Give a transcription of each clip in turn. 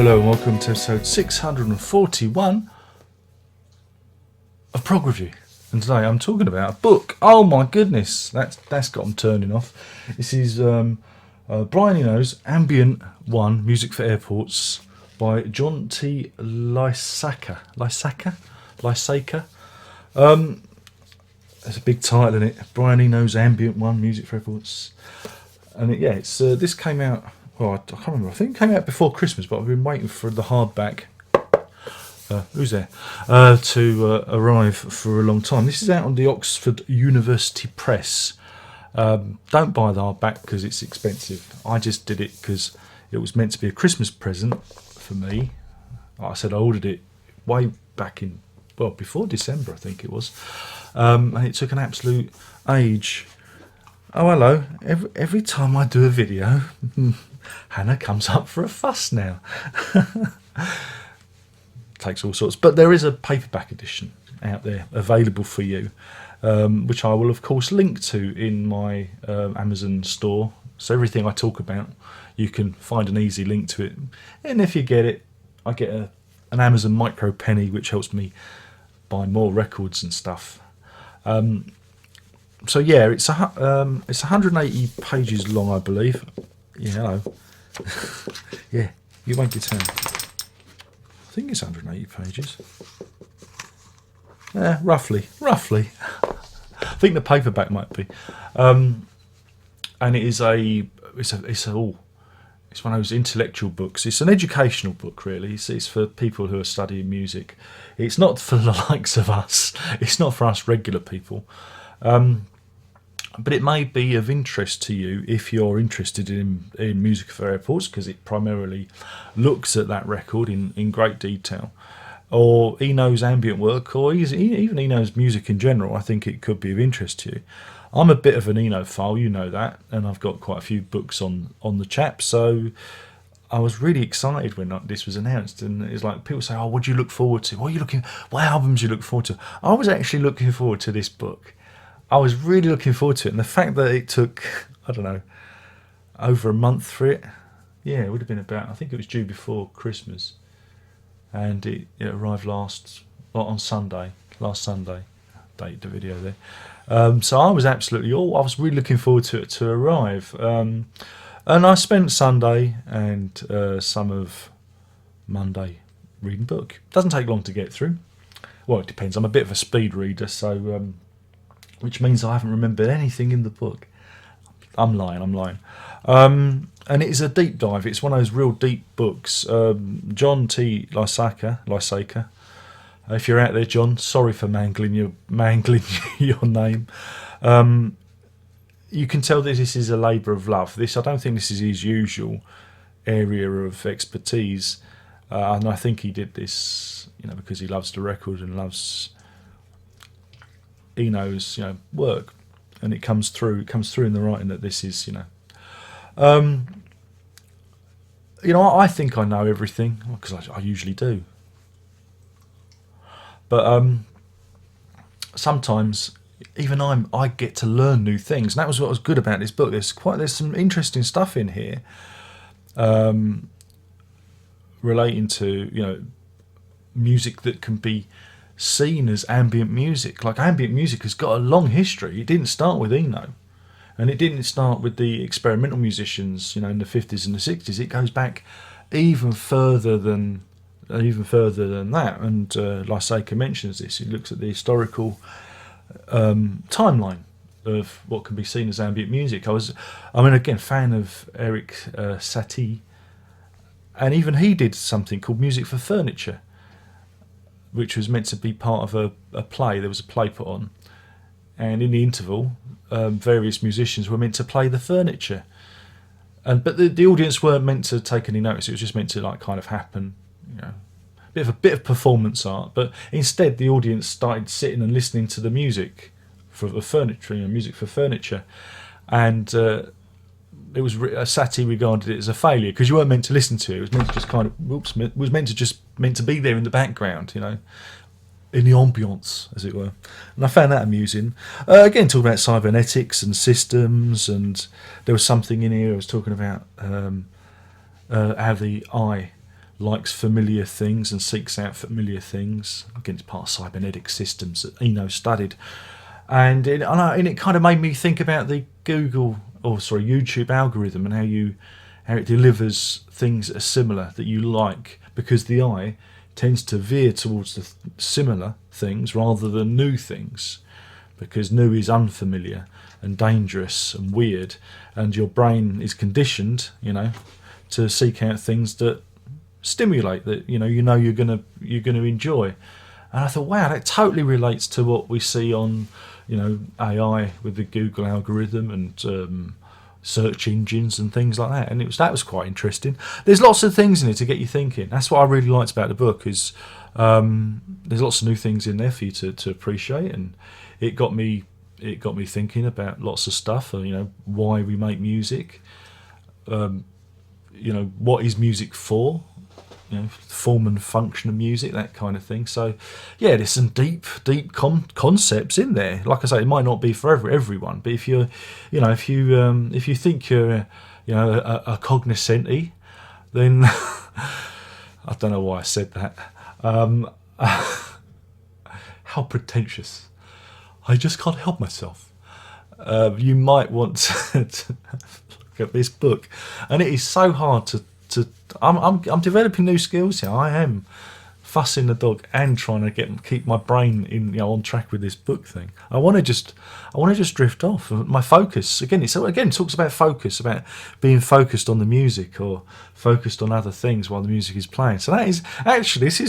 Hello and welcome to episode 641 of Prog Review. And today I'm talking about a book. Oh my goodness, that's got them turning off. This is Brian Eno's Ambient 1 Music for Airports by John T. Lysaker. There's a big title in it. Brian Eno's Ambient 1 Music for Airports. And this came out, well, I can't remember, I think it came out before Christmas, but I've been waiting for the hardback to arrive for a long time. This is out on the Oxford University Press. Don't buy the hardback because it's expensive. I just did it because it was meant to be a Christmas present for me. Like I said, I ordered it way back in, well, before December I think it was. And it took an absolute age. Oh hello, every time I do a video, Hannah comes up for a fuss now. Takes all sorts, but there is a paperback edition out there available for you, which I will of course link to in my Amazon store. So everything I talk about, you can find an easy link to it. And if you get it, I get an Amazon micro penny, which helps me buy more records and stuff. So yeah, it's 180 pages long, I believe. Yeah, hello. Yeah, you won't get down. I think it's 180 pages. Yeah, roughly. I think the paperback might be. And it is it's one of those intellectual books. It's an educational book, really. It's for people who are studying music. It's not for the likes of us. It's not for us regular people. But it may be of interest to you if you're interested in music for airports, because it primarily looks at that record in great detail. Or Eno's ambient work, or even Eno's music in general. I think it could be of interest to you. I'm a bit of an Eno-phile, you know that, and I've got quite a few books on the chap, so I was really excited when this was announced. And it's like, people say, oh, what do you look forward to? What albums do you look forward to? I was actually looking forward to this book. I was really looking forward to it, and the fact that it took, I don't know, over a month for it, yeah, it would have been about, I think it was due before Christmas, and it arrived last Sunday, date the video there. So I was I was really looking forward to it to arrive, and I spent Sunday and some of Monday reading the book. It doesn't take long to get through. Well, it depends. I'm a bit of a speed reader, so which means I haven't remembered anything in the book. I'm lying. And it is a deep dive. It's one of those real deep books. John T. Lysaker. If you're out there, John, sorry for mangling your name. You can tell that this is a labour of love. I don't think this is his usual area of expertise. And I think he did this, because he loves the record and loves Eno's work, and it comes through in the writing that this is I think I know everything, because I usually do, but sometimes even I get to learn new things, and that was what was good about this book. There's some interesting stuff in here relating to music that can be seen as ambient music. Like, ambient music has got a long history. It didn't start with Eno, and it didn't start with the experimental musicians in the 50s and the 60s. It goes back even further than that, and Lysaker mentions this. He looks at the historical timeline of what can be seen as ambient music. Again, fan of Eric Satie, and even he did something called Music for Furniture, which was meant to be part of a play. There was a play put on, and in the interval, various musicians were meant to play the furniture, but the audience weren't meant to take any notice. It was just meant to kind of happen, bit of performance art. But instead, the audience started sitting and listening to the music for the furniture, music for furniture, and it was Satie regarded it as a failure, because you weren't meant to listen to it. It was meant to just meant to be there in the background, in the ambience, as it were. And I found that amusing. Again, talking about cybernetics and systems, and there was something in here I was talking about how the eye likes familiar things and seeks out familiar things. Again, it's part of cybernetic systems that Eno studied. And it kind of made me think about the YouTube algorithm and how it delivers things that are similar that you like, because the eye tends to veer towards the similar things rather than new things, because new is unfamiliar and dangerous and weird, and your brain is conditioned, to seek out things that stimulate, that you're gonna enjoy. And I thought, wow, that totally relates to what we see on AI with the Google algorithm and search engines and things like that. And that was quite interesting. There's lots of things in it to get you thinking. That's what I really liked about the book, is there's lots of new things in there for you to appreciate, and it got me thinking about lots of stuff. Why we make music, what is music for, form and function of music, that kind of thing. So yeah, there's some deep concepts in there. Like I say, it might not be for everyone, but if you think you're a cognoscenti, then I don't know why I said that. How pretentious. I just can't help myself. You might want to look at this book, and it is so hard to I'm developing new skills here. I am fussing the dog and trying to keep my brain on track with this book thing. I want to just drift off. My focus again talks about focus, about being focused on the music or focused on other things while the music is playing. So that is actually this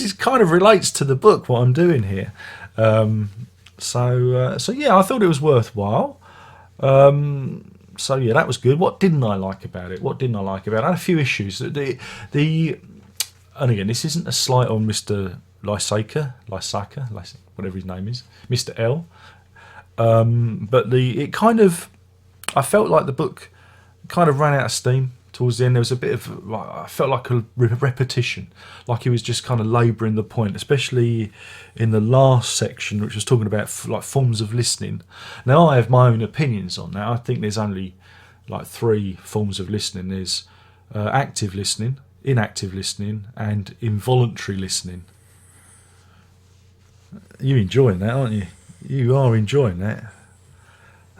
is kind of relates to the book, what I'm doing here. So yeah, I thought it was worthwhile. So yeah, that was good. What didn't I like about it? I had a few issues. And again, this isn't a slight on Mr. Lysaker, whatever his name is, Mr. L. But I felt like the book kind of ran out of steam towards the end. There was a bit of, I felt like a repetition, like he was just kind of labouring the point, especially in the last section, which was talking about like forms of listening. Now I have my own opinions on that. I think there's only like 3 forms of listening. There's active listening, inactive listening, and involuntary listening. You're enjoying that, aren't you? You are enjoying that.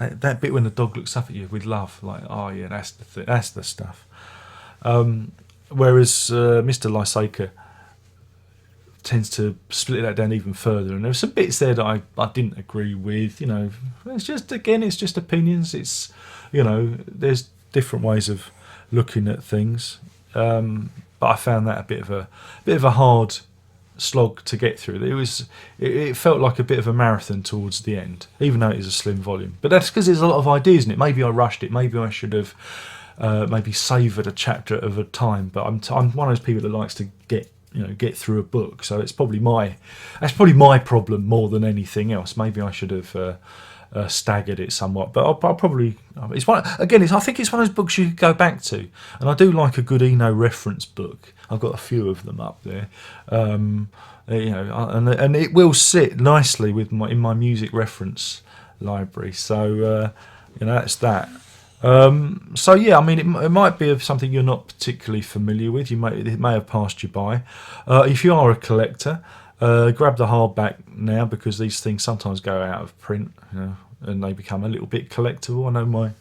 That bit when the dog looks up at you with love, like, oh yeah, that's the stuff. Whereas Mr. Lysaker tends to split that down even further, and there's some bits there that I didn't agree with. It's just opinions. It's there's different ways of looking at things, but I found that a bit of a hard slog to get through. It felt like a bit of a marathon towards the end, even though it is a slim volume. But that's because there's a lot of ideas in it. Maybe I rushed it. Maybe I should have maybe savoured a chapter at a time. But I'm one of those people that likes to get through a book. So that's probably my problem more than anything else. Maybe I should have staggered it somewhat, but I'll probably. I think it's one of those books you could go back to, and I do like a good Eno reference book. I've got a few of them up there, and it will sit nicely in my music reference library. So that's that. So yeah, I mean, it might be of something you're not particularly familiar with. It may have passed you by. If you are a collector, grab the hardback now, because these things sometimes go out of print, and they become a little bit collectible. I know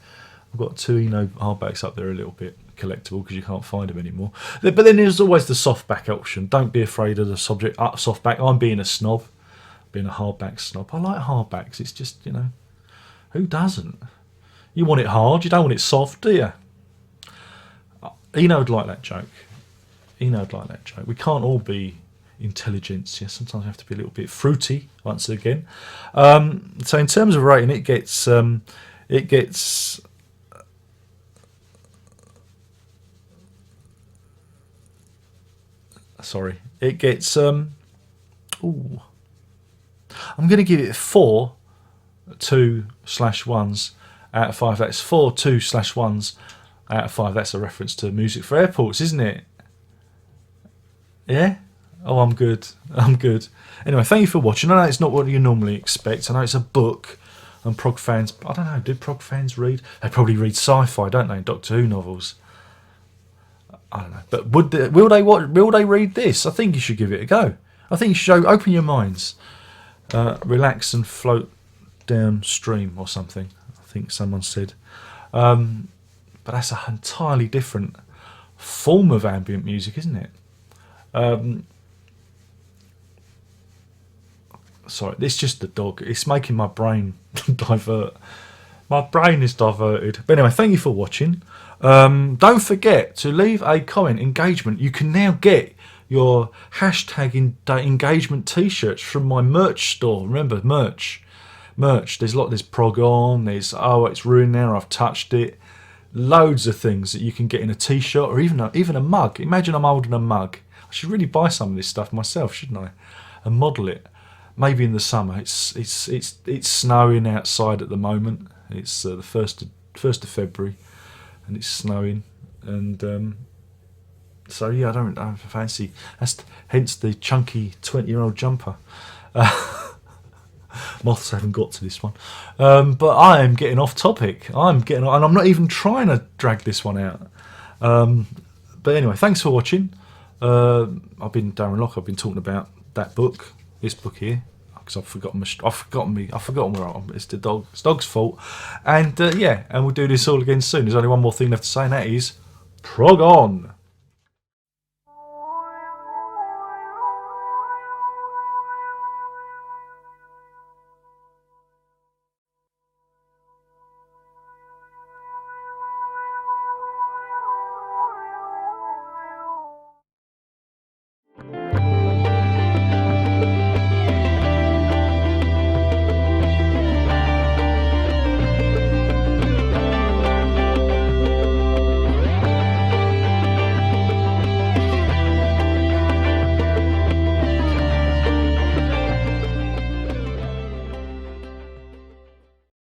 I've got 2 hardbacks up there, a little bit collectible because you can't find them anymore. But then there's always the softback option. Don't be afraid of the softback. I'm being a snob, being a hardback snob. I like hardbacks. It's just who doesn't? You want it hard. You don't want it soft, do you? Eno'd like that joke. We can't all be intelligentsia. Sometimes we have to be a little bit fruity once again. So in terms of rating, it gets I'm going to give it 4 2/1s out of 5. That's 4 2/1s out of 5. That's a reference to Music for Airports, isn't it? Yeah? Oh, I'm good. Anyway, thank you for watching. I know it's not what you normally expect. I know it's a book, and Prog fans, I don't know, do Prog fans read? They probably read sci-fi, don't they, Doctor Who novels. I don't know. But will they read this? I think you should give it a go. I think you should open your minds, relax and float downstream or something. I think someone said. But that's an entirely different form of ambient music, isn't it? Sorry, it's just the dog. It's making my brain divert. My brain is diverted. But anyway, thank you for watching. Don't forget to leave a comment, engagement. You can now get your hashtag engagement t-shirts from my merch store. Remember, merch. There's Prog on. There's it's ruined now. I've touched it. Loads of things that you can get in a t-shirt or even a mug. Imagine I'm holding a mug. I should really buy some of this stuff myself, shouldn't I? And model it. Maybe in the summer. It's snowing outside at the moment. It's the first of February, and it's snowing. And so yeah, I don't fancy. Hence the chunky 20-year-old jumper. Moths haven't got to this one, but I am getting off topic. And I'm not even trying to drag this one out. But anyway, thanks for watching. I've been Darren Locke. I've been talking about that book, this book here, because I've forgotten where I am. It's the dog's fault. And yeah, and we'll do this all again soon. There's only one more thing left to say, and that is prog on.